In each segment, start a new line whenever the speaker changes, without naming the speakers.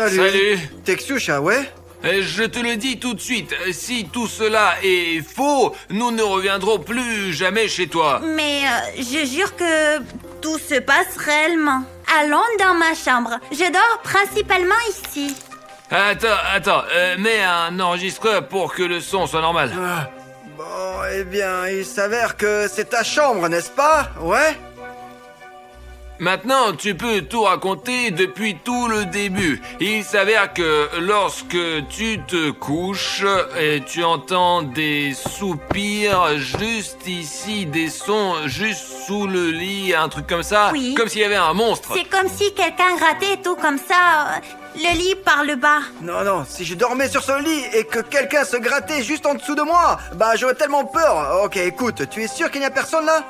Salut.
T'es Xiusha, ouais?
Je te le dis tout de suite, si tout cela est faux, nous ne reviendrons plus jamais chez toi.
Mais je jure que tout se passe réellement. Allons dans ma chambre. Je dors principalement ici.
Attends, mets un enregistreur pour que le son soit normal.
Bon, eh bien, il s'avère que c'est ta chambre, n'est-ce pas? Ouais?
Maintenant, tu peux tout raconter depuis tout le début. Il s'avère que lorsque tu te couches et tu entends des soupirs juste ici, des sons juste sous le lit, un truc comme ça,
Oui.
comme s'il y avait un monstre.
C'est comme si quelqu'un grattait tout comme ça, le lit par le bas.
Non, si je dormais sur ce lit et que quelqu'un se grattait juste en dessous de moi, bah j'aurais tellement peur. Ok, écoute, tu es sûr qu'il n'y a personne là?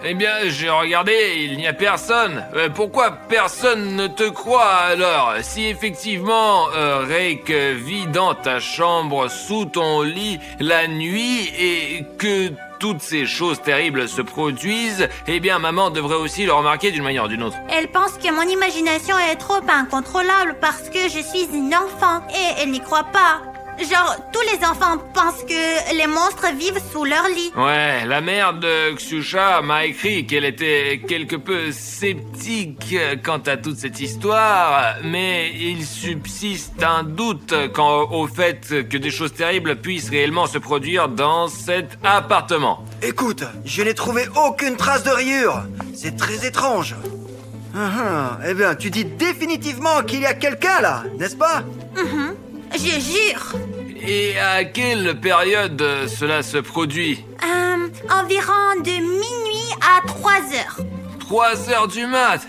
Eh bien, j'ai regardé, il n'y a personne. Pourquoi personne ne te croit alors? Si effectivement, Rake vit dans ta chambre, sous ton lit, la nuit, et que toutes ces choses terribles se produisent, eh bien, maman devrait aussi le remarquer d'une manière ou d'une autre.
Elle pense que mon imagination est trop incontrôlable parce que je suis une enfant et elle n'y croit pas. Genre, tous les enfants pensent que les monstres vivent sous leur lit.
Ouais, la mère de Xiusha m'a écrit qu'elle était quelque peu sceptique quant à toute cette histoire, mais il subsiste un doute quant au fait que des choses terribles puissent réellement se produire dans cet appartement.
Écoute, je n'ai trouvé aucune trace de rayure. C'est très étrange. Eh bien, tu dis définitivement qu'il y a quelqu'un là, n'est-ce pas?
Je jure.
Et à quelle période cela se produit?
Environ de minuit à 3 heures.
3 heures du mat'.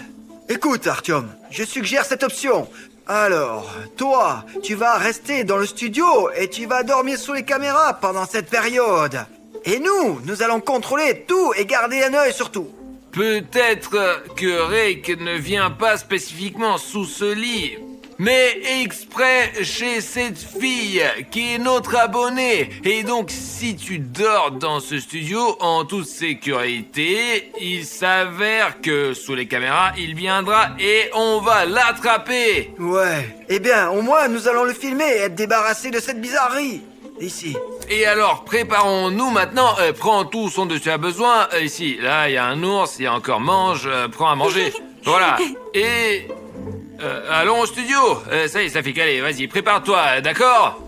Écoute, Artyom, je suggère cette option. Alors, toi, tu vas rester dans le studio et tu vas dormir sous les caméras pendant cette période. Et nous allons contrôler tout et garder un œil sur tout.
Peut-être que Rake ne vient pas spécifiquement sous ce lit, mais exprès chez cette fille qui est notre abonnée. Et donc, si tu dors dans ce studio en toute sécurité, il s'avère que sous les caméras, il viendra et on va l'attraper.
Ouais, eh bien, au moins, nous allons le filmer et être débarrassés de cette bizarrerie. Ici.
Et alors, préparons-nous maintenant. Prends tout ce dont tu as besoin. Ici, là, il y a un ours, il y a encore mange. Prends à manger. Voilà. Et... allons au studio. Ça y est, ça fait caler. Vas-y, prépare-toi, d'accord?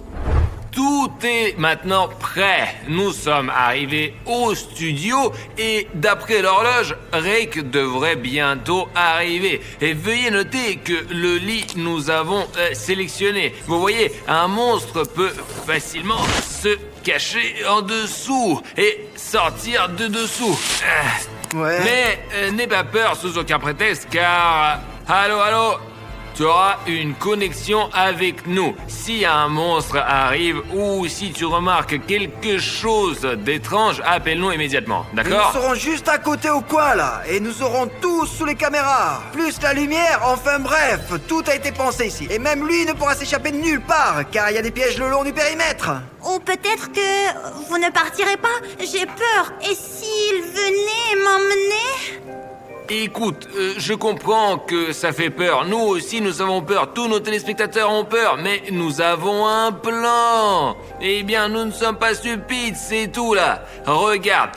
Tout est maintenant prêt. Nous sommes arrivés au studio et d'après l'horloge, Rake devrait bientôt arriver. Et veuillez noter que le lit nous avons sélectionné. Vous voyez, un monstre peut facilement se cacher en dessous et sortir de dessous.
Ouais.
Mais n'aie pas peur sous aucun prétexte car... Allô? Tu auras une connexion avec nous. Si un monstre arrive ou si tu remarques quelque chose d'étrange, appelle-nous immédiatement, d'accord?
Nous serons juste à côté au coin là, et nous aurons tout sous les caméras. Plus la lumière, enfin bref, tout a été pensé ici. Et même lui ne pourra s'échapper de nulle part, car il y a des pièges le long du périmètre.
Ou peut-être que vous ne partirez pas. J'ai peur. Et s'il venait m'emmener?
Écoute, je comprends que ça fait peur. Nous aussi, nous avons peur. Tous nos téléspectateurs ont peur. Mais nous avons un plan. Eh bien, nous ne sommes pas stupides, c'est tout là. Regarde.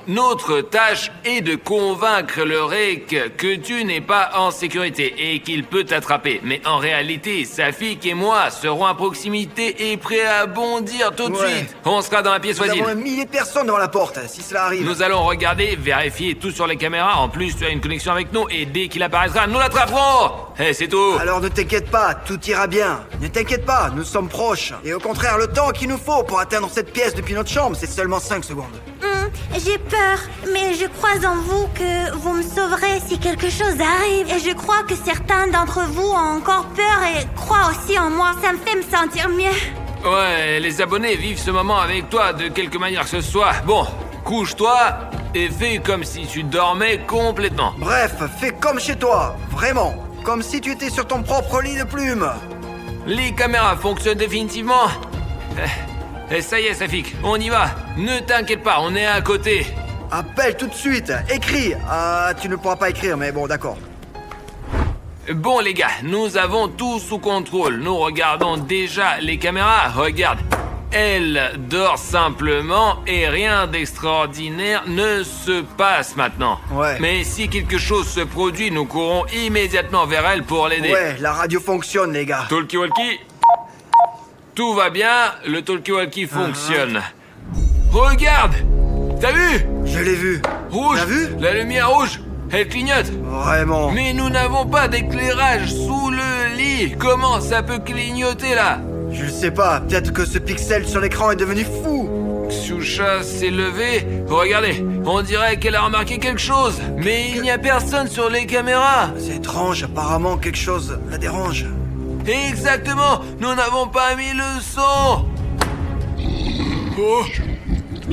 Notre tâche est de convaincre le Rake que tu n'es pas en sécurité et qu'il peut t'attraper. Mais en réalité, Safik et moi serons à proximité et prêts à bondir tout de
Ouais.
suite. On sera dans la pièce
Nous
voisine.
avons un millier de personnes devant la porte, si cela arrive.
Nous allons regarder, vérifier tout sur les caméras. En plus, tu as une connexion avec nous et dès qu'il apparaîtra, nous l'attraperons. C'est tout.
Alors ne t'inquiète pas, tout ira bien. Ne t'inquiète pas, nous sommes proches. Et au contraire, le temps qu'il nous faut pour atteindre cette pièce depuis notre chambre, c'est seulement 5 secondes.
J'ai peur, mais je crois en vous que vous me sauverez si quelque chose arrive. Et je crois que certains d'entre vous ont encore peur et croient aussi en moi. Ça me fait me sentir mieux.
Ouais, les abonnés vivent ce moment avec toi de quelque manière que ce soit. Bon, couche-toi et fais comme si tu dormais complètement.
Bref, fais comme chez toi, vraiment. Comme si tu étais sur ton propre lit de plumes.
Les caméras fonctionnent définitivement. Ça y est, Safik, on y va. Ne t'inquiète pas, on est à côté.
Appelle tout de suite, écris. Ah, tu ne pourras pas écrire, mais bon, d'accord.
Bon les gars, nous avons tout sous contrôle. Nous regardons déjà les caméras. Regarde, elle dort simplement et rien d'extraordinaire ne se passe maintenant.
Ouais.
Mais si quelque chose se produit, nous courons immédiatement vers elle pour l'aider.
Ouais, la radio fonctionne, les gars.
Talkie-walkie. Tout va bien, le talkie-walkie fonctionne. Regarde! T'as vu?
Je l'ai vu.
Rouge!
T'as vu?
La lumière rouge! Elle clignote!
Vraiment.
Mais nous n'avons pas d'éclairage sous le lit! Comment ça peut clignoter là?
Je ne sais pas, peut-être que ce pixel sur l'écran est devenu fou.
Xiusha s'est levée. Regardez, on dirait qu'elle a remarqué quelque chose. Mais il n'y a personne sur les caméras.
C'est étrange, apparemment quelque chose la dérange.
Exactement, nous n'avons pas mis le son. Oh,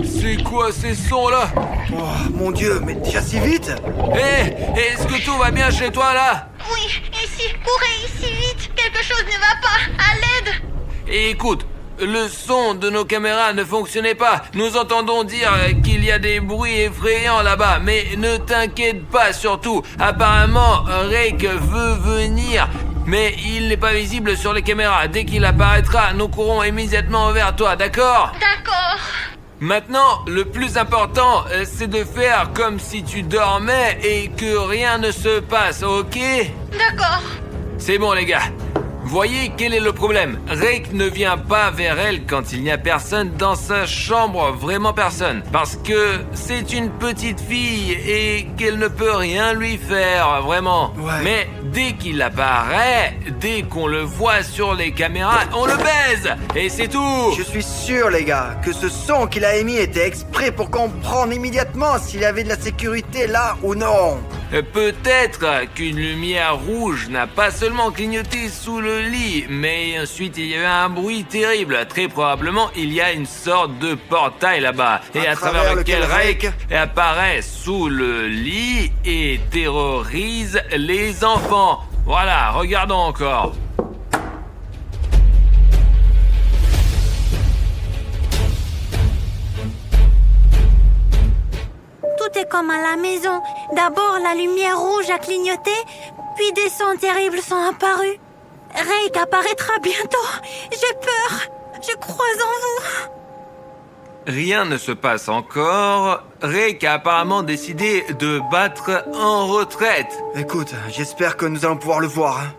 c'est quoi ces sons là?
Oh, mon Dieu, mais déjà si vite?
Hé, est-ce que tout va bien chez toi là?
Oui, ici, courez ici vite. Quelque chose ne va pas. À l'aide.
Et écoute, le son de nos caméras ne fonctionnait pas. Nous entendons dire qu'il y a des bruits effrayants là-bas. Mais ne t'inquiète pas surtout. Apparemment, Rake veut venir. Mais il n'est pas visible sur les caméras. Dès qu'il apparaîtra, nous courons immédiatement vers toi, d'accord?
D'accord.
Maintenant, le plus important, c'est de faire comme si tu dormais et que rien ne se passe, ok?
D'accord.
C'est bon les gars. Voyez quel est le problème. Rake ne vient pas vers elle quand il n'y a personne dans sa chambre, vraiment personne. Parce que c'est une petite fille et qu'elle ne peut rien lui faire, vraiment.
Ouais.
Mais dès qu'il apparaît, dès qu'on le voit sur les caméras, on le baise. Et c'est tout.
Je suis sûr, les gars, que ce son qu'il a émis était exprès pour comprendre immédiatement s'il y avait de la sécurité là ou non.
Peut-être qu'une lumière rouge n'a pas seulement clignoté sous le lit, mais ensuite il y a eu un bruit terrible. Très probablement, il y a une sorte de portail là-bas, et à travers lequel Rake apparaît sous le lit et terrorise les enfants. Voilà, regardons encore.
Tout est comme à la maison. D'abord, la lumière rouge a clignoté, puis des sons terribles sont apparus. Rake apparaîtra bientôt. J'ai peur. Je crois en vous.
Rien ne se passe encore. Rake a apparemment décidé de battre en retraite.
Écoute, j'espère que nous allons pouvoir le voir. Hein.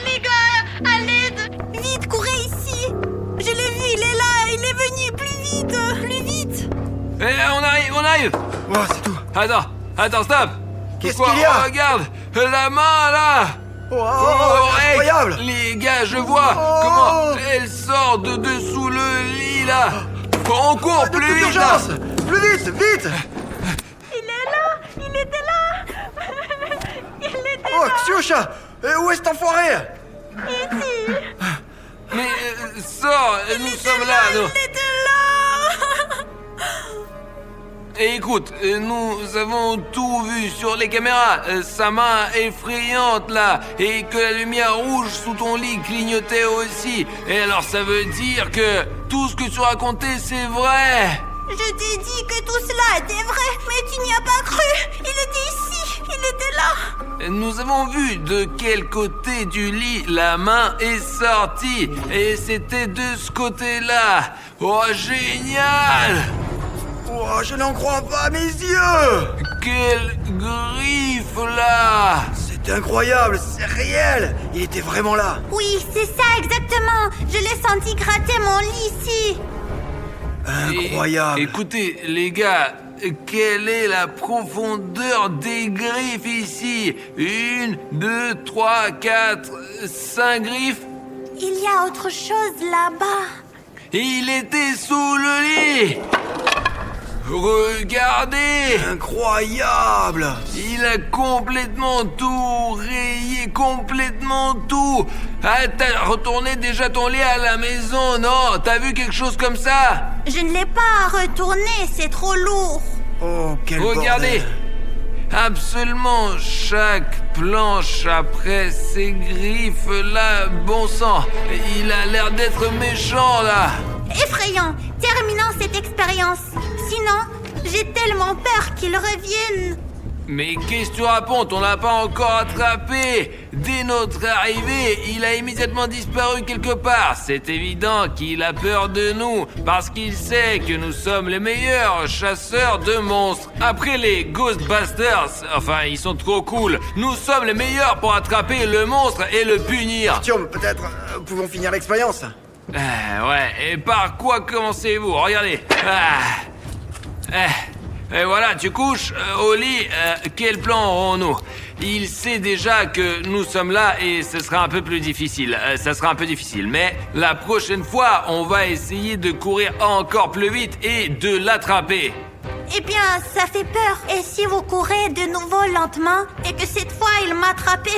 Les gars, à l'aide. Vite, courez ici. Je l'ai vu, il est là. Il est venu. Plus vite, plus vite.
On arrive.
Oh, c'est tout.
Attends, stop.
Qu'est-ce
Quoi?
qu'il y a?
Oh, regarde, la main là.
Oh,
Rake,
incroyable.
les gars, je vois comment elle sort de dessous le lit là. On court
De
plus
toute
vite là.
urgence. Plus vite, vite.
Il est là. Il était là. Il était
Oh, Xiusha, où est cet enfoiré?
ici.
Mais sors, nous sommes là.
Il était là.
Et écoute, nous avons tout vu sur les caméras. Sa main effrayante là, et que la lumière rouge sous ton lit clignotait aussi. Et alors ça veut dire que tout ce que tu racontais c'est vrai.
Je t'ai dit que tout cela était vrai, mais tu n'y as pas cru. Il était ici. Il était là.
Nous avons vu de quel côté du lit la main est sortie. Et c'était de ce côté-là. Oh, génial!
Oh, je n'en crois pas à mes yeux.
Quelle griffe là!
C'est incroyable, c'est réel. Il était vraiment là.
Oui, c'est ça exactement. Je l'ai senti gratter mon lit ici.
Incroyable.
Écoutez, les gars, quelle est la profondeur des griffes ici? 1, 2, 3, 4, 5 griffes?
Il y a autre chose là-bas.
Il était sous le lit! Regardez!
Incroyable.
Il a complètement tout rayé, complètement tout! Ah, t'as retourné déjà ton lit à la maison, non? T'as vu quelque chose comme ça?
Je ne l'ai pas retourné, c'est trop lourd.
Oh, quel
Regardez!
bordel.
Absolument chaque planche après ces griffes là, bon sang. Il a l'air d'être méchant là.
Effrayant. Terminons cette expérience. Sinon, j'ai tellement peur qu'il revienne.
Mais qu'est-ce que tu racontes? On l'a pas encore attrapé. Dès notre arrivée, il a immédiatement disparu quelque part. C'est évident qu'il a peur de nous, parce qu'il sait que nous sommes les meilleurs chasseurs de monstres. Après les Ghostbusters, enfin, ils sont trop cool. Nous sommes les meilleurs pour attraper le monstre et le punir.
Artyom, peut-être pouvons finir l'expérience.
Ouais, et par quoi commencez-vous? Regardez. Et voilà, tu couches au lit. Quel plan aurons-nous? Il sait déjà que nous sommes là et ce sera un peu plus difficile. Ça sera un peu difficile, mais la prochaine fois, on va essayer de courir encore plus vite et de l'attraper.
Eh bien, ça fait peur. Et si vous courez de nouveau lentement et que cette fois il m'a attrapé?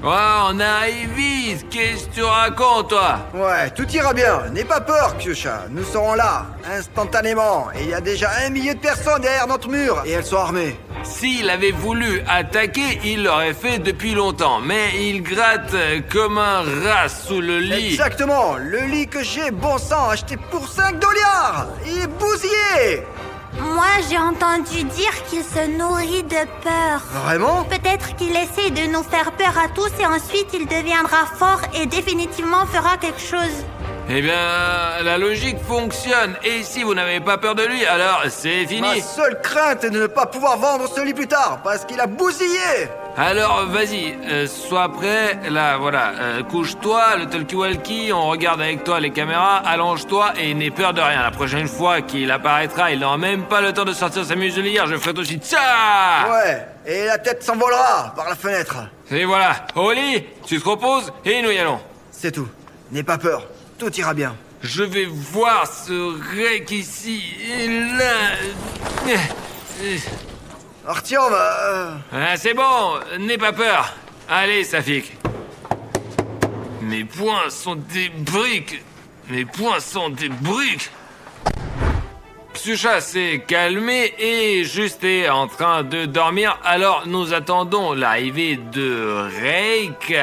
Oh, on arrive vite. Qu'est-ce que tu racontes, toi?
Ouais, tout ira bien. N'aie pas peur, Kyusha. Nous serons là, instantanément. Et il y a déjà 1 million de personnes derrière notre mur. Et elles sont armées.
S'il avait voulu attaquer, il l'aurait fait depuis longtemps. Mais il gratte comme un rat sous le lit.
Exactement. Le lit que j'ai, bon sang, acheté pour 5 dollars. Il est bousillé.
Moi, j'ai entendu dire qu'il se nourrit de peur.
Vraiment?
Peut-être qu'il essaie de nous faire peur à tous et ensuite il deviendra fort et définitivement fera quelque chose.
Eh bien, la logique fonctionne. Et si vous n'avez pas peur de lui, alors c'est fini.
Ma seule crainte est de ne pas pouvoir vendre ce lit plus tard, parce qu'il a bousillé.
Alors, vas-y, sois prêt. Là, voilà, couche-toi, le talkie-walkie, on regarde avec toi les caméras, allonge-toi et n'aie peur de rien. La prochaine fois qu'il apparaîtra, il n'aura même pas le temps de sortir sa muselière, je ferai tout de suite ça.
Ouais, et la tête s'envolera par la fenêtre.
Et voilà, au lit, tu te reposes et nous y allons.
C'est tout. N'aie pas peur. Tout ira bien.
Je vais voir ce rec ici et là.
Artyom,
Ah, c'est bon, n'aie pas peur. Allez, Safik. Mes poings sont des briques. Mes poings sont des briques. Ksyusha s'est calmé et juste est en train de dormir. Alors nous attendons l'arrivée de Reik.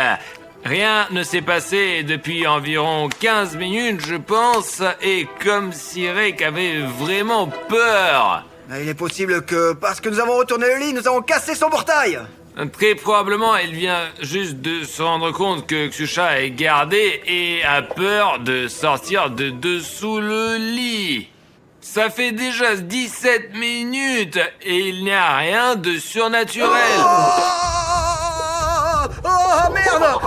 Rien ne s'est passé depuis environ 15 minutes, je pense, et comme si Reik avait vraiment peur.
il est possible que, parce que nous avons retourné le lit, nous avons cassé son portail.
Très probablement, il vient juste de se rendre compte que Ksyusha est gardé et a peur de sortir de dessous le lit. Ça fait déjà 17 minutes et il n'y a rien de surnaturel.
Oh, merde.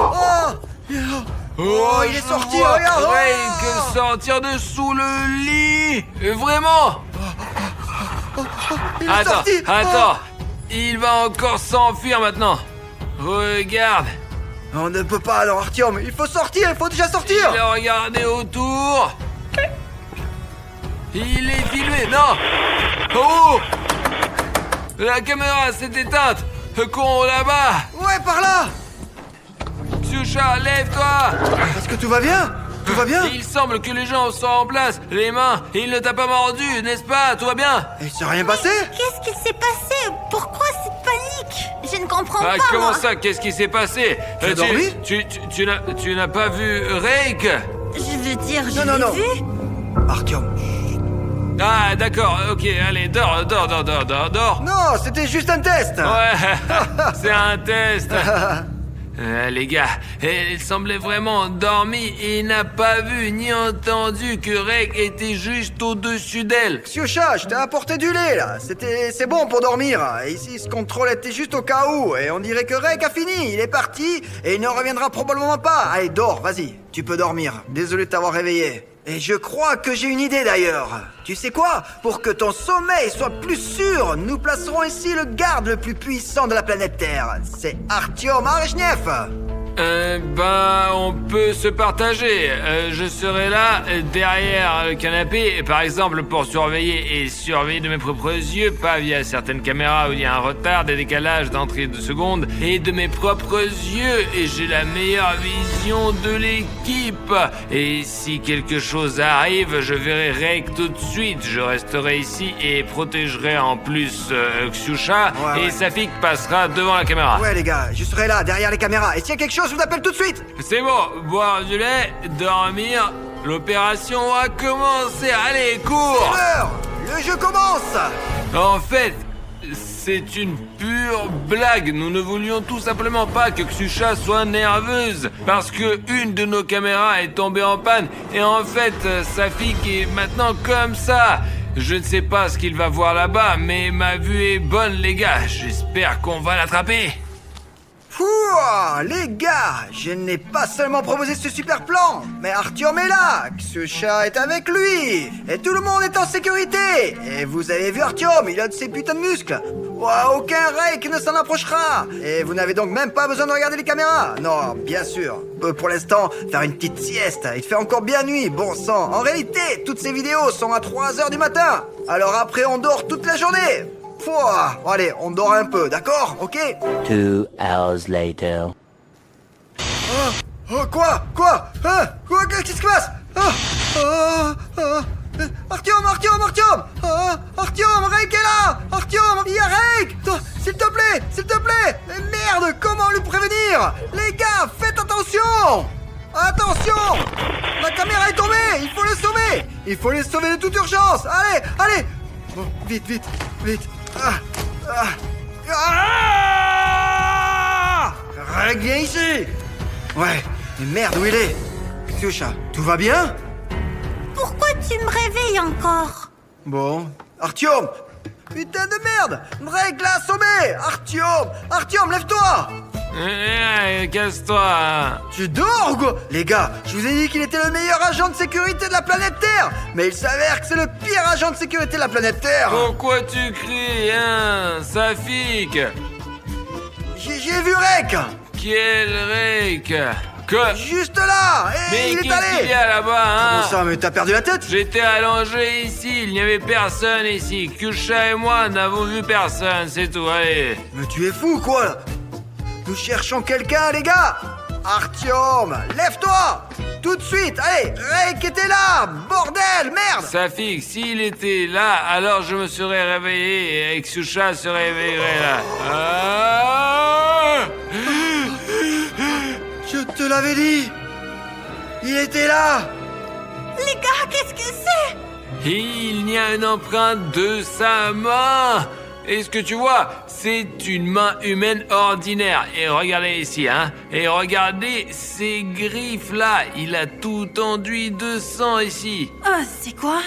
Oh, il est
je
sorti,
vois
regarde.
Craig sortir de sous le lit. Vraiment?
Il est sorti.
Attends. Il va encore s'enfuir maintenant. Regarde.
On ne peut pas, alors, Artyom. Il faut sortir, il faut déjà sortir.
Il a regardé autour. Il est filmé. Non. Oh. La caméra s'est éteinte. Con là-bas.
Ouais, par là.
Ksyusha, lève-toi.
Est-ce que tout va bien? Tout va bien?
Il semble que les gens sont en place. Les mains, il ne t'a pas mordu, n'est-ce pas? Tout va bien?
Il s'est rien passé?
Qu'est-ce qu'il s'est passé? Pourquoi cette panique? Je ne comprends
Ah,
pas,
comment
moi.
ça? Qu'est-ce qui s'est passé?
Tu as dormi?
Tu n'as pas vu Reik?
Je veux dire, je
Non, non,
l'ai vu.
Artyom.
Ah, d'accord, ok, allez, dors.
Non, c'était juste un test.
Ouais, c'est un test. Les gars, il semblait vraiment endormi et il n'a pas vu ni entendu que Reik était juste au-dessus d'elle.
Ksyusha, je t'ai apporté du lait, là. C'est bon pour dormir. Et ici, ce contrôle était juste au cas où. Et on dirait que Reik a fini. Il est parti et il ne reviendra probablement pas. Allez, dors, vas-y. Tu peux dormir. Désolé de t'avoir réveillé. Et je crois que j'ai une idée d'ailleurs. Tu sais quoi? Pour que ton sommeil soit plus sûr, nous placerons ici le garde le plus puissant de la planète Terre. C'est Artyom Areshnev.
On peut se partager. Je serai là, derrière le canapé, par exemple, pour surveiller de mes propres yeux, pas via certaines caméras où il y a un retard, des décalages d'entrée de secondes, et de mes propres yeux, et j'ai la meilleure vision de l'équipe. Et si quelque chose arrive, je verrai Rake tout de suite. Je resterai ici et protégerai en plus Ksyusha,
Ouais.
et Safik passera devant la caméra.
Ouais, les gars, je serai là, derrière les caméras. Et s'il y a quelque chose, je vous appelle tout de suite.
C'est bon, boire du lait, dormir, l'opération va commencer. Allez, cours!
Heure, le jeu commence.
En fait, c'est une pure blague. Nous ne voulions tout simplement pas que Ksyusha soit nerveuse, parce que une de nos caméras est tombée en panne, et en fait, Safik est maintenant comme ça. Je ne sais pas ce qu'il va voir là-bas, mais ma vue est bonne, les gars. J'espère qu'on va l'attraper.
Pouah, les gars, je n'ai pas seulement proposé ce super plan, mais Artyom est là, Ksyusha est avec lui, et tout le monde est en sécurité. Et vous avez vu Artyom, il a de ses putains de muscles. Ouah, aucun Rake ne s'en approchera. Et vous n'avez donc même pas besoin de regarder les caméras. Non, bien sûr. Pour l'instant, faire une petite sieste. Il fait encore bien nuit, bon sang. En réalité, toutes ces vidéos sont à 3h du matin. Alors après, on dort toute la journée. Pouah, bon, allez, on dort un peu, d'accord? Ok?
2 hours later.
Quoi? Qu'est-ce qui se passe? Artyom! Artyom, Rake est là! Artyom, il y a Rake! S'il te plaît! Mais merde, comment lui prévenir? Les gars, faites attention! Attention! La caméra est tombée! Il faut les sauver! Il faut les sauver de toute urgence! Allez! Bon, vite! Rake, viens ici! Ouais, mais merde, où il est? Ksyusha, tout va bien?
Pourquoi tu me réveilles encore?
Bon, Artyom! Putain de merde! Rake l'a assommé! Artyom, lève-toi!
Casse-toi.
Tu dors ou quoi? Les gars, je vous ai dit qu'il était le meilleur agent de sécurité de la planète Terre! Mais il s'avère que c'est le pire agent de sécurité de la planète Terre!
Pourquoi tu cries, hein, Safik?
J'ai vu Rake!
Quel Rake? Que?
Juste là! Et
Mais
il est
qu'est-ce
allé!
qu'il y a là-bas, hein?
Comment ça, mais t'as perdu la tête?
J'étais allongé ici, il n'y avait personne ici. Ksyusha et moi n'avons vu personne, c'est tout, allez.
Mais tu es fou, quoi là? Nous cherchons quelqu'un, les gars! Artyom, lève-toi! Tout de suite, allez! Rake était là! Bordel, merde!
Safik, s'il était là, alors je me serais réveillé et Ksyusha se réveillerait là. Ah!
Je te l'avais dit! Il était là!
Les gars, qu'est-ce que c'est?
Il y a une empreinte de sa main. Et ce que tu vois, c'est une main humaine ordinaire. Et regardez ici, hein. Et regardez ces griffes là. Il a tout enduit de sang ici.
Oh, c'est quoi?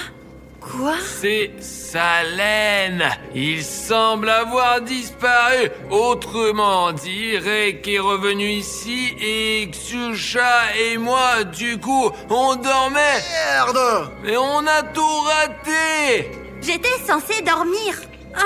Quoi?
C'est sa laine. Il semble avoir disparu. Autrement dit, Rake est revenu ici et Ksyusha et moi, du coup, on dormait.
Merde!
Mais on a tout raté.
J'étais censée dormir. Ah,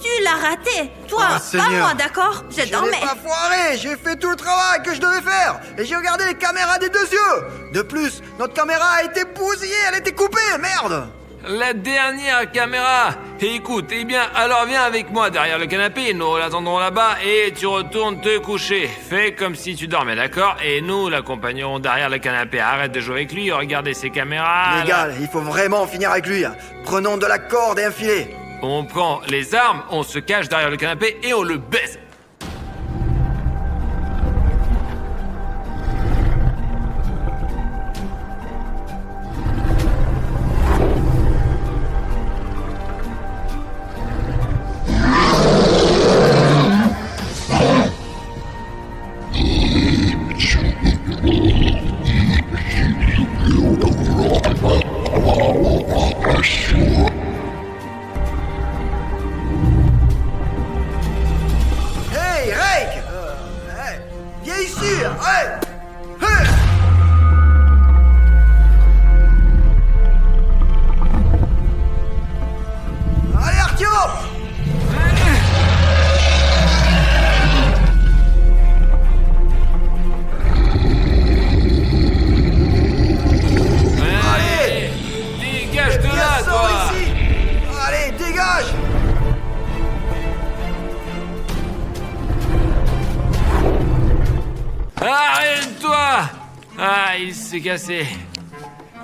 tu l'as raté. Toi,
Oh,
pas
Seigneur.
moi, d'accord? Je
Je
dormais.
n'ai pas foiré! J'ai fait tout le travail que je devais faire! Et j'ai regardé les caméras des 2 yeux! De plus, notre caméra a été bousillée, elle a été coupée! Merde!
La dernière caméra. Écoute, eh bien, alors viens avec moi derrière le canapé, nous l'attendrons là-bas et tu retournes te coucher. Fais comme si tu dormais, d'accord? Et nous l'accompagnerons derrière le canapé. Arrête de jouer avec lui, regardez ses caméras.
Les gars, il faut vraiment finir avec lui. Prenons de la corde et un filet.
On prend les armes, on se cache derrière le canapé et on le baise.
Hey, Rake! Hey, viens ici! Hey! Hey! Allez, Artyom!
Ah, il s'est cassé.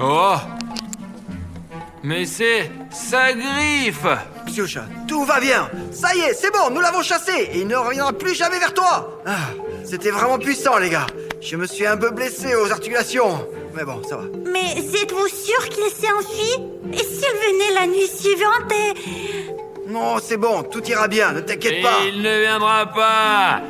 Oh! Mais c'est sa griffe!
Psioucha, tout va bien. Ça y est, c'est bon, nous l'avons chassé et il ne reviendra plus jamais vers toi. Ah, c'était vraiment puissant, les gars. Je me suis un peu blessé aux articulations. Mais bon, ça va.
Mais êtes-vous sûr qu'il s'est enfui? Et s'il venait la nuit suivante et...
Non, c'est bon, tout ira bien, ne t'inquiète pas.
Il ne viendra pas!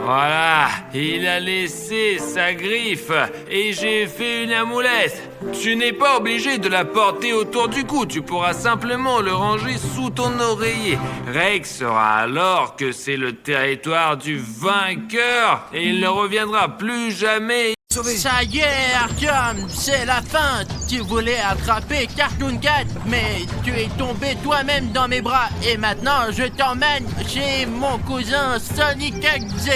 Voilà, il a laissé sa griffe et j'ai fait une amoulette. Tu n'es pas obligé de la porter autour du cou, tu pourras simplement le ranger sous ton oreiller. Rex saura alors que c'est le territoire du vainqueur et il ne reviendra plus jamais.
Ça y est, Artyom, c'est la fin. Tu voulais attraper Cartoon Cat, mais tu es tombé toi-même dans mes bras. Et maintenant, je t'emmène chez mon cousin Sonic Exe.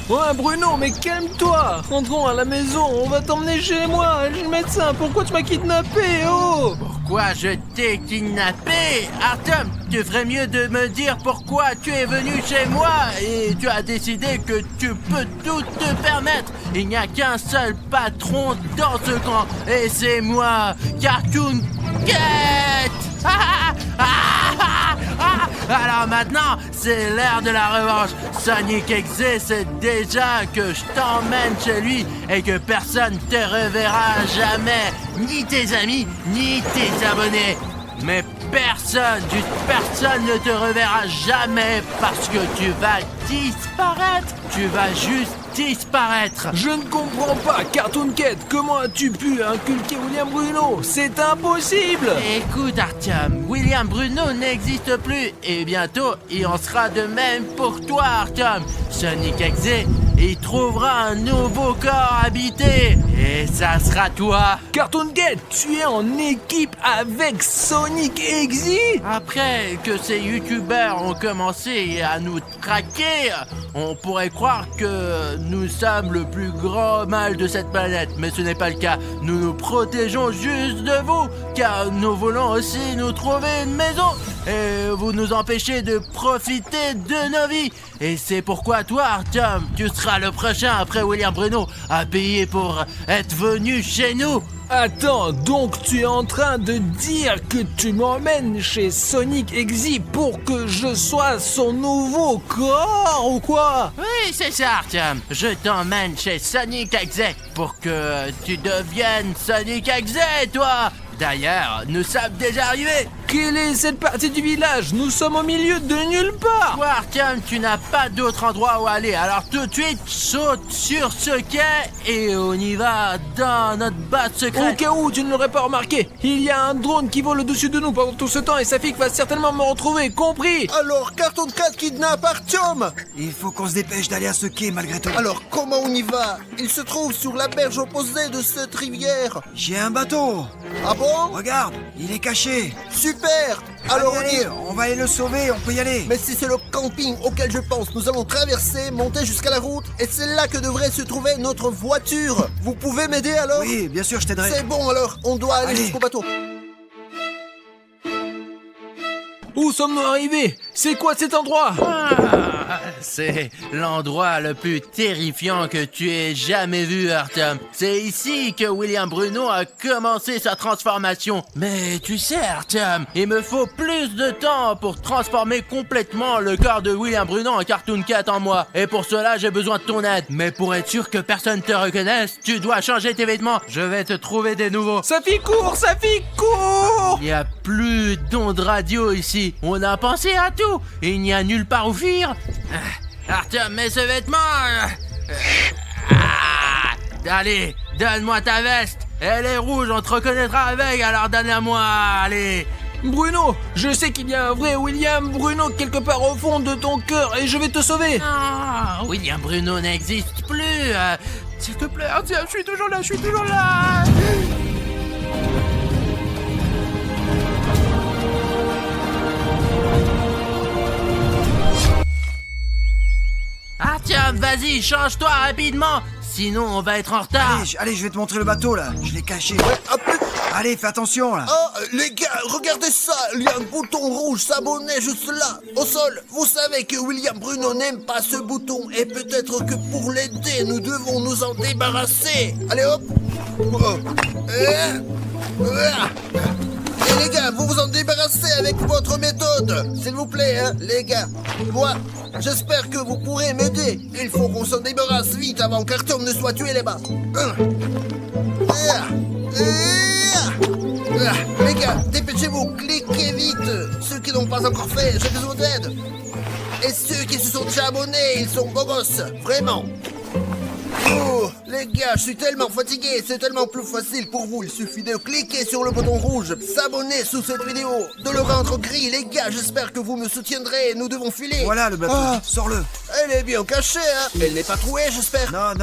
Ouais, Bruno, mais calme-toi. Rentrons à la maison, on va t'emmener chez moi. Je suis le médecin, pourquoi tu m'as kidnappé, oh?
Pourquoi je t'ai kidnappé? Artyom, tu ferais mieux de me dire pourquoi tu es venu chez moi. Et tu as décidé que tu peux tout te permettre. Il n'y a qu'un seul patron dans ce camp, et c'est moi, Cartoon Cat. Alors maintenant, c'est l'heure de la revanche. Sonic Exe sait déjà que je t'emmène chez lui et que personne te reverra jamais, ni tes amis, ni tes abonnés. Mais personne ne te reverra jamais parce que tu vas disparaître. Tu vas juste disparaître.
Je ne comprends pas, Cartoon Cat, comment as-tu pu inculquer William Bruno? C'est impossible!
Écoute Artyom, William Bruno n'existe plus et bientôt il en sera de même pour toi Artyom. Sonic Exe, il trouvera un nouveau corps habité et ça sera toi.
Cartoon Cat, tu es en équipe avec Sonic Exe?
Après que ces youtubeurs ont commencé à nous traquer, on pourrait croire que nous sommes le plus grand mal de cette planète, mais ce n'est pas le cas. Nous nous protégeons juste de vous, car nous voulons aussi nous trouver une maison. Et vous nous empêchez de profiter de nos vies. Et c'est pourquoi toi, Artyom, tu seras le prochain après William Bruno à payer pour être venu chez nous.
Attends, donc tu es en train de dire que tu m'emmènes chez Sonic Exe pour que je sois son nouveau corps ou quoi?
Oui, c'est ça, Artyom. Je t'emmène chez Sonic Exe pour que tu deviennes Sonic Exe, toi. D'ailleurs, nous sommes déjà arrivés.
Quelle est cette partie du village? Nous sommes au milieu de nulle part.
Toi, Artyom, tu n'as pas d'autre endroit où aller. Alors tout de suite, saute sur ce quai et on y va dans notre base secrète.
Au cas où tu ne l'aurais pas remarqué, il y a un drone qui vole au-dessus de nous pendant tout ce temps et sa fille va certainement me retrouver, compris?
Alors, Cartoon Cat kidnappe Artyom.
Il faut qu'on se dépêche d'aller à ce quai malgré tout.
Alors, comment on y va? Il se trouve sur la berge opposée de cette rivière.
J'ai un bateau.
Ah bon?
Regarde, il est caché.
Super. Alors
Allez, on va aller le sauver, on peut y aller.
Mais si c'est le camping auquel je pense, nous allons traverser, monter jusqu'à la route, et c'est là que devrait se trouver notre voiture. Vous pouvez m'aider alors?
Oui, bien sûr, je t'aiderai.
C'est bon alors, on doit aller
Allez.
jusqu'au bateau.
Où sommes-nous arrivés? C'est quoi cet endroit?
C'est l'endroit le plus terrifiant que tu aies jamais vu, Artyom. C'est ici que William Bruno a commencé sa transformation. Mais tu sais, Artyom, il me faut plus de temps pour transformer complètement le corps de William Bruno en Cartoon Cat en moi. Et pour cela, j'ai besoin de ton aide. Mais pour être sûr que personne te reconnaisse, tu dois changer tes vêtements. Je vais te trouver des nouveaux.
Safi, cours! Safi, cours!
Il n'y a plus d'ondes radio ici. On a pensé à tout. Il n'y a nulle part où fuir. Artyom, mets ce vêtement. Allez, donne-moi ta veste. Elle est rouge, on te reconnaîtra avec, alors donne-la-moi. Allez.
Bruno, je sais qu'il y a un vrai William Bruno quelque part au fond de ton cœur et je vais te sauver.
Non, William Bruno n'existe plus. S'il te plaît, Artyom, je suis toujours là, je suis toujours là. Artyom, vas-y, change-toi rapidement. Sinon, on va être en retard.
Allez, je vais te montrer le bateau là. Je l'ai caché.
Hop.
Allez, fais attention, là.
Oh, les gars, regardez ça. Il y a un bouton rouge s'abonner juste là, au sol. Vous savez que William Bruno n'aime pas ce bouton. Et peut-être que pour l'aider, nous devons nous en débarrasser. Allez, hop. Oh. Et les gars, vous vous en débarrassez avec votre méthode. S'il vous plaît, hein, les gars. Moi, j'espère que vous pourrez m'aider. Il faut qu'on s'en débarrasse vite avant qu'Artyom ne soit tué là-bas. Les gars, dépêchez-vous, cliquez vite. Ceux qui n'ont pas encore fait, j'ai besoin d'aide. Et ceux qui se sont déjà abonnés, ils sont beaux gosses, vraiment. Oh, les gars, je suis tellement fatigué, c'est tellement plus facile pour vous. Il suffit de cliquer sur le bouton rouge, s'abonner sous cette vidéo, de le rendre gris. Les gars, j'espère que vous me soutiendrez, nous devons filer.
Voilà le bateau,
Ah.
sors-le.
Elle est bien cachée, hein. Elle n'est pas trouée, j'espère.
Non,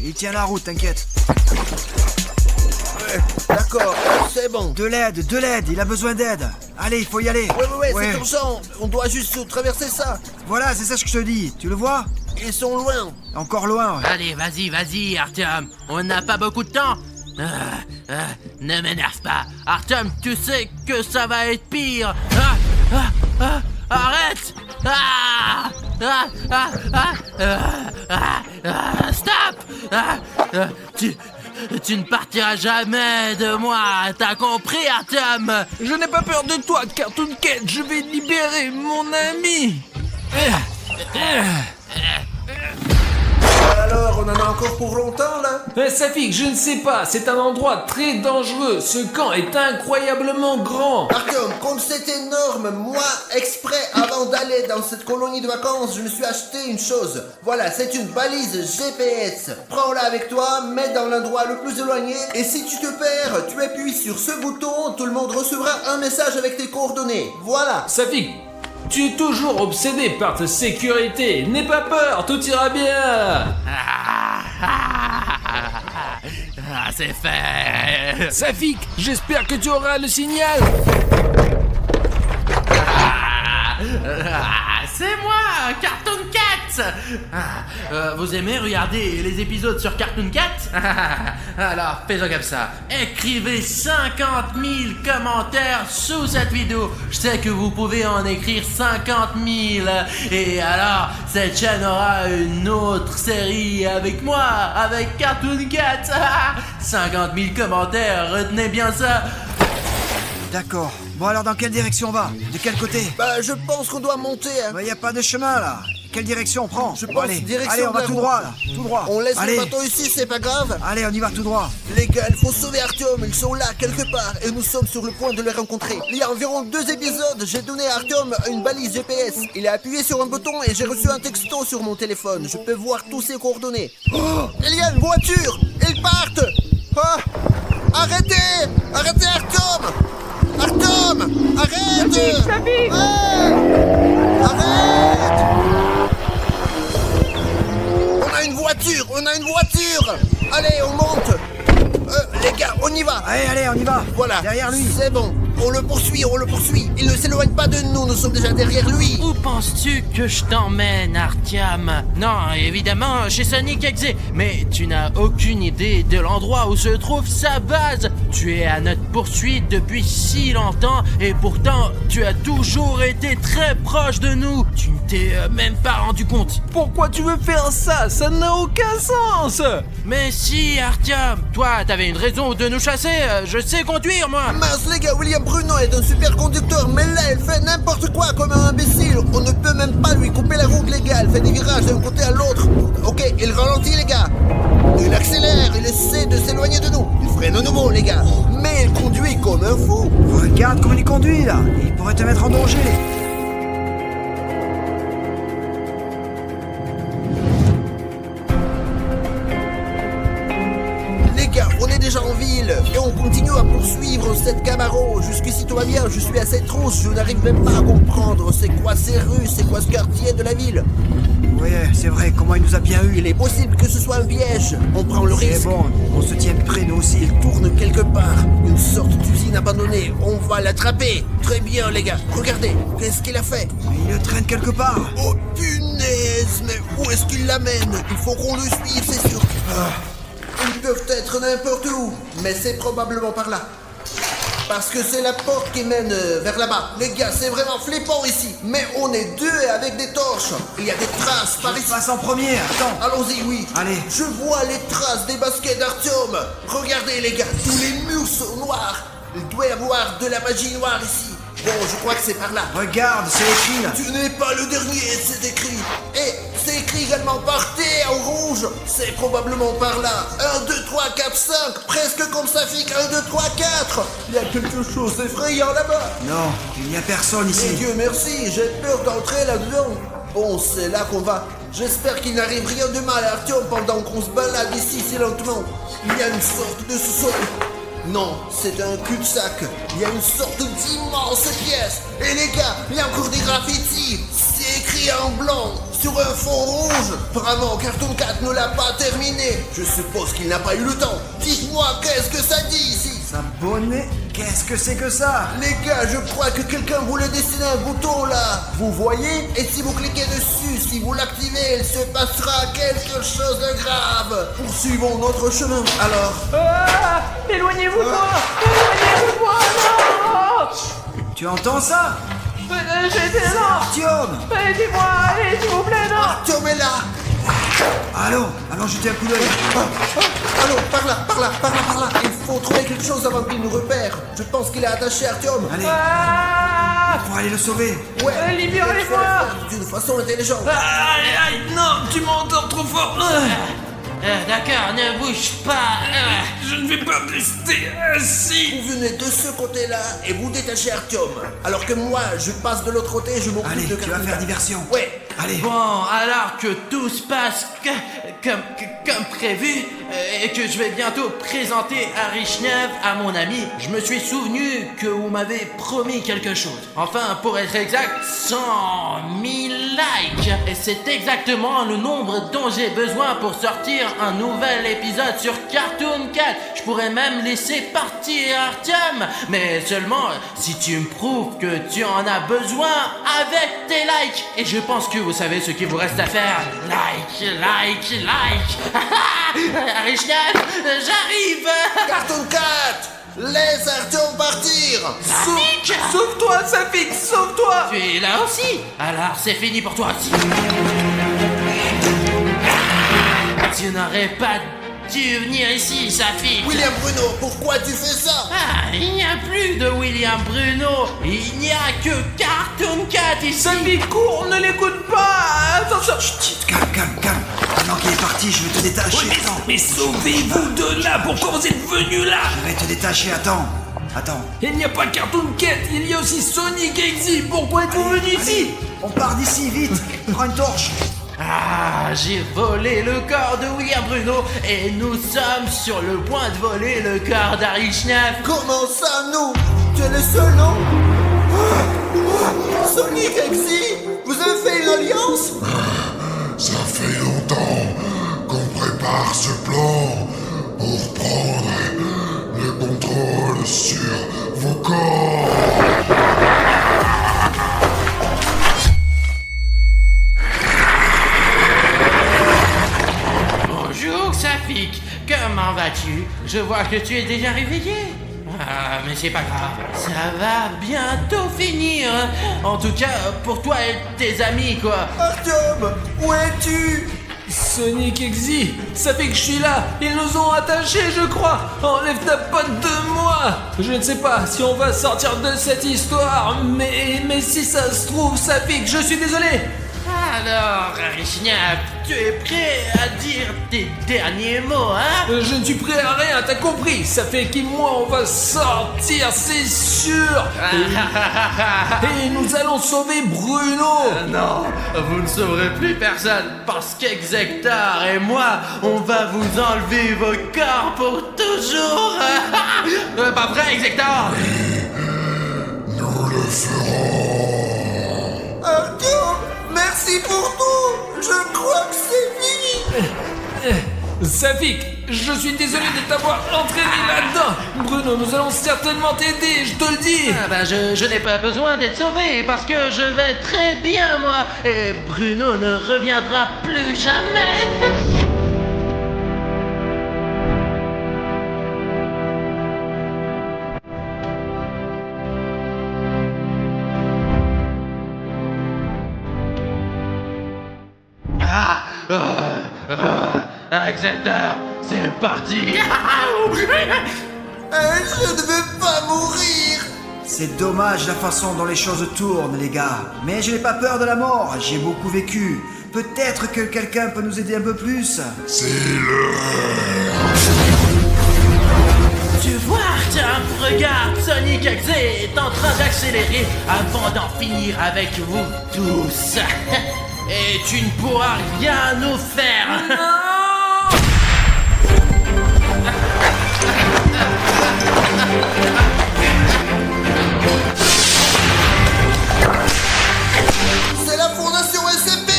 il tient la route, t'inquiète.
D'accord, c'est bon.
De l'aide, il a besoin d'aide. Allez, il faut y aller.
Ouais, c'est urgent. On doit juste traverser ça.
Voilà, c'est ça que je te dis. Tu le vois?
Ils sont loin.
Encore loin, ouais.
Allez, vas-y, Artyom. On n'a pas beaucoup de temps. Ne m'énerve pas. Artyom, tu sais que ça va être pire. Arrête. Stop. Tu ne partiras jamais de moi. T'as compris, Artyom?
Je n'ai pas peur de toi, Cartoon Cat. Je vais libérer mon ami.
Alors, on en a encore pour longtemps, là?
Safik, je ne sais pas. C'est un endroit très dangereux. Ce camp est incroyablement grand.
Artyom, comme c'est énorme, moi, exprès, avant d'aller dans cette colonie de vacances, je me suis acheté une chose. Voilà, c'est une balise GPS. Prends-la avec toi, mets dans l'endroit le plus éloigné, et si tu te perds, tu appuies sur ce bouton, tout le monde recevra un message avec tes coordonnées. Voilà.
Safik, tu es toujours obsédé par ta sécurité. N'aie pas peur, tout ira bien.
C'est fait.
Safik, j'espère que tu auras le signal.
C'est moi, Cartoon Cat. Vous aimez regarder les épisodes sur Cartoon Cat? Alors, fais-en comme ça. Écrivez 50 000 commentaires sous cette vidéo. Je sais que vous pouvez en écrire 50 000. Et alors, cette chaîne aura une autre série avec moi, avec Cartoon Cat. 50 000 commentaires, retenez bien ça.
D'accord. Bon, alors dans quelle direction on va? De quel côté?
Bah, je pense qu'on doit monter, hein.
Bah, y a pas de chemin, là. Quelle direction on prend?
Je
Bon,
pense
allez,
direction
allez, on va
de la
tout
route.
droit, là. Tout droit.
On laisse
allez.
le bateau ici, c'est pas grave.
Allez, on y va tout droit.
Les gars, il faut sauver Artyom, ils sont là quelque part et nous sommes sur le point de les rencontrer. Il y a environ 2 épisodes, j'ai donné à Artyom une balise GPS. Il a appuyé sur un bouton et j'ai reçu un texto sur mon téléphone. Je peux voir tous ses coordonnées. Oh, il y a une voiture. Ils partent. Ah, arrêtez. Arrêtez Artyom. Artyom, arrête. Ah, arrête. On a une voiture. Allez, on monte. Les gars, on y va.
Allez, on y va.
Voilà,
Derrière lui.
c'est bon. On le poursuit. Il ne s'éloigne pas de nous, nous sommes déjà derrière lui.
Où penses-tu que je t'emmène, Artyom? Non, évidemment, chez Sonic Exe. Mais tu n'as aucune idée de l'endroit où se trouve sa base. Tu es à notre poursuite depuis si longtemps et pourtant, tu as toujours été très proche de nous. Tu ne t'es même pas rendu compte.
Pourquoi tu veux faire ça? Ça n'a aucun sens.
Mais si, Artyom, toi, t'avais une raison de nous chasser. Je sais conduire, moi.
Mince les gars, William Bruno est un super conducteur, mais là elle fait n'importe quoi comme un imbécile. On ne peut même pas lui couper la route les gars, elle fait des virages d'un côté à l'autre. Ok, il ralentit les gars. Il accélère, il essaie de s'éloigner de nous. Il freine à nouveau les gars. Mais il conduit comme un fou.
Regarde comment il conduit, là. Il pourrait te mettre en danger.
Les gars, on est déjà en ville et on continue à poursuivre cette Camaro. Jusqu'ici tout va bien, je suis assez trousse, je n'arrive même pas à comprendre c'est quoi ces rues, c'est quoi ce quartier de la ville.
Oui, c'est vrai, comment il nous a bien eu.
Il est possible que ce soit un piège. On prend le
C'est
risque.
bon, on se tient près nous aussi.
Il tourne quelque part, une sorte d'usine abandonnée. On va l'attraper. Très bien les gars, regardez, qu'est-ce qu'il a fait?
Mais il le traîne quelque part.
Oh punaise, mais où est-ce qu'il l'amène? Il faut qu'on le suive, c'est sûr. Ils peuvent être n'importe où, mais c'est probablement par là. Parce que c'est la porte qui mène vers là-bas. Les gars, c'est vraiment flippant ici. Mais on est deux et avec des torches. Il y a des traces par ici.
Passe en premier, attends.
Allons-y, oui.
Allez.
Je vois les traces des baskets d'Artyom. Regardez, les gars, tous les murs sont noirs. Il doit y avoir de la magie noire ici. Bon, je crois que c'est par là.
Regarde, c'est écrit là.
Tu n'es pas le dernier, c'est écrit. Et c'est écrit également par terre en rouge. C'est probablement par là. 1, 2, 3, 4, 5. Presque comme ça fait 1, 2, 3, 4. Il y a quelque chose d'effrayant là-bas.
Non, il n'y a personne
Et
ici.
Dieu merci, j'ai peur d'entrer là-dedans. Bon, c'est là qu'on va. J'espère qu'il n'arrive rien de mal à Artyom pendant qu'on se balade ici si lentement. Il y a une sorte de sous-sol. Non, c'est un cul-de-sac. Il y a une sorte d'immense pièce. Et les gars, il y a encore des graffitis. C'est écrit en blanc sur un fond rouge. Vraiment, Cartoon Cat ne l'a pas terminé. Je suppose qu'il n'a pas eu le temps. Dites-moi, qu'est-ce que ça dit ici?
Ça bonnet. Qu'est-ce que c'est que ça?
Les gars, je crois que quelqu'un voulait dessiner un bouton là. Vous voyez? Et si vous cliquez dessus, si vous l'activez, il se passera quelque chose de grave. Poursuivons notre chemin. Alors,
Éloignez-vous de moi! Éloignez-vous de moi! Non!
Tu entends ça?
J'étais là!
Artyom!
Aidez-moi! Allez, s'il vous plaît, non!
Artyom est là.
Allons jeter un coup d'œil.
Allons, par là. Il faut trouver quelque chose avant qu'il nous repère. Je pense qu'il est attaché à Artyom.
Allez,
Ah!
faut aller le sauver.
Ouais.
Libérez-moi!
il faut le faire d'une façon intelligente.
Aïe, non, tu m'entends trop fort.
D'accord, ne bouge pas.
Je ne vais pas rester assis.
Vous venez de ce côté-là et vous détachez Artyom. Alors que moi, je passe de l'autre côté, je m'occupe
Allez,
de
tu vas
Cartoon
faire
Cat.
diversion.
Ouais.
Allez.
Bon, alors que tout se passe comme prévu et que je vais bientôt présenter Arishnev à mon ami, je me suis souvenu que vous m'avez promis quelque chose. Enfin, pour être exact, 100 000 likes. Et c'est exactement le nombre dont j'ai besoin pour sortir un nouvel épisode sur Cartoon Cat. Je pourrais même laisser partir Artyom, mais seulement si tu me prouves que tu en as besoin avec tes likes. Et je pense que vous savez ce qu'il vous reste à faire. Like. Arishnev, j'arrive.
Cartoon Cat, laisse Artyom partir.
Sauve-toi, Safik, sauve-toi.
Tu es là aussi. Alors c'est fini pour toi aussi. Tu n'aurais pas dû venir ici, Safik.
William Bruno, pourquoi tu fais ça?
Ah, il n'y a plus de William Bruno. Il n'y a que Cartoon Cat ici.
Safik, cours, ne l'écoute pas. Attention.
Chut, calme. Maintenant qu'il est parti, je vais te détacher. Attends.
Mais sauvez-vous de là. Pourquoi vous êtes venu là?
Je vais te détacher, attends.
Il n'y a pas Cartoon Cat, il y a aussi Sonic et Exy. Pourquoi êtes-vous venu ici?
On part d'ici, vite. Prends une torche.
Ah, j'ai volé le corps de William Bruno et nous sommes sur le point de voler le corps d'Arishnev.
Comment ça, nous? Tu es le seul, non? Sonic Exy, vous avez fait une alliance?
Ça fait longtemps qu'on prépare ce plan pour prendre le contrôle sur vos corps.
Bonjour Safik, comment vas-tu? Je vois que tu es déjà réveillé. Ah, mais c'est pas grave, ça va bientôt finir. En tout cas, pour toi et tes amis, quoi.
Artyom, où es-tu?
Sonic Exy, ça fait que je suis là. Ils nous ont attachés, je crois. Enlève ta pote de moi. Je ne sais pas si on va sortir de cette histoire, mais si ça se trouve, ça pique. Je suis désolé.
Alors, Arishnev, tu es prêt à dire tes derniers mots, hein?
Je ne suis prêt à rien, t'as compris. Ça fait qu'un mois on va sortir, c'est sûr. Et nous allons sauver Bruno.
Non, vous ne sauverez plus personne parce qu'Exector et moi, on va vous enlever vos corps pour toujours. Pas vrai, Exector?
Nous le ferons.
Artyom, merci pour tout. Je crois que c'est fini.
Safik, je suis désolé de t'avoir entraîné là-dedans. Bruno, nous allons certainement t'aider, je te le dis.
Ah bah je n'ai pas besoin d'être sauvé parce que je vais très bien, moi. Et Bruno ne reviendra plus jamais. Accepteur, c'est parti.
Je ne veux pas mourir.
C'est dommage la façon dont les choses tournent, les gars. Mais je n'ai pas peur de la mort, j'ai beaucoup vécu. Peut-être que quelqu'un peut nous aider un peu plus.
C'est l'heure.
Tu vois, Artyom, regarde, Sonic Exe est en train d'accélérer avant d'en finir avec vous tous. Et tu ne pourras rien nous faire.
C'est la fondation SCP.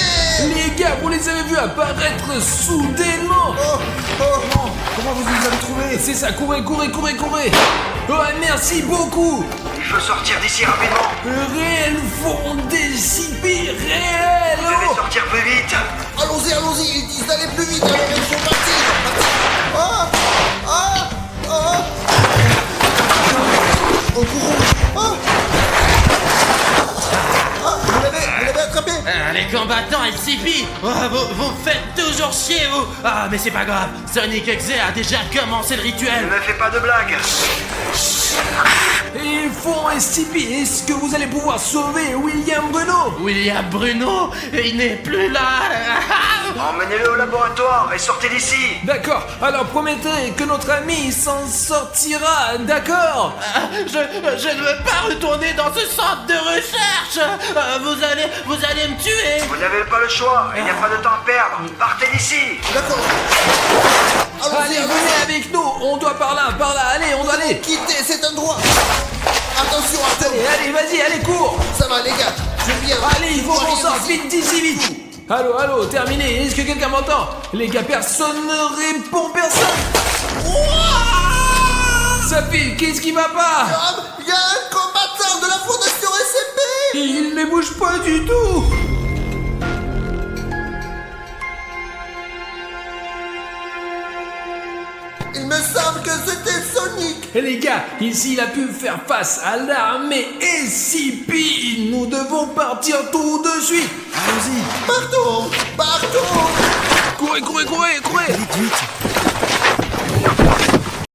Les gars, vous les avez vus apparaître soudainement.
Comment vous nous avez trouvés?
C'est ça, courez. Oh, merci beaucoup.
Il faut sortir d'ici rapidement.
Réel fond des cipi, réel.
Vous devez sortir plus vite.
Allons-y, ils disent d'aller plus vite, alors il faut partir. Au courant. Vous l'avez attrapé.
Les combattants SCP, vous me faites toujours chier, vous. Ah, mais c'est pas grave, Sonic Exe a déjà commencé le rituel.
Ne fais pas de blagues.
Ils font SCP, est-ce que vous allez pouvoir sauver William Bruno?
William Bruno, il n'est plus là.
Emmenez-le au laboratoire et sortez d'ici.
D'accord, alors promettez que notre ami s'en sortira, d'accord?
Je ne veux pas retourner dans ce centre de recherche. Vous allez me tuer.
Vous n'avez pas le choix, il n'y a pas de temps à perdre. Partez d'ici.
D'accord.
Allez, venez avec nous, on doit par là, allez, on doit aller.
Quittez cet endroit. Attention, Artyom.
Allez, vas-y, allez, cours.
Ça va, les gars. Je viens.
Allez, il faut qu'on sorte vite d'ici, vite. Allô, terminé, est-ce que quelqu'un m'entend? Les gars, personne ne répond, personne. Sophie, qu'est-ce qui va pas?
Il y a un combattant de la fondation SCP.
Il ne bouge pas du tout.
Il me semble que c'était Sonic.
Et les gars, ici il a pu faire face à l'armée SCP. Nous devons partir tout de suite.
Allons-y.
Partons.
Courez.
Vite.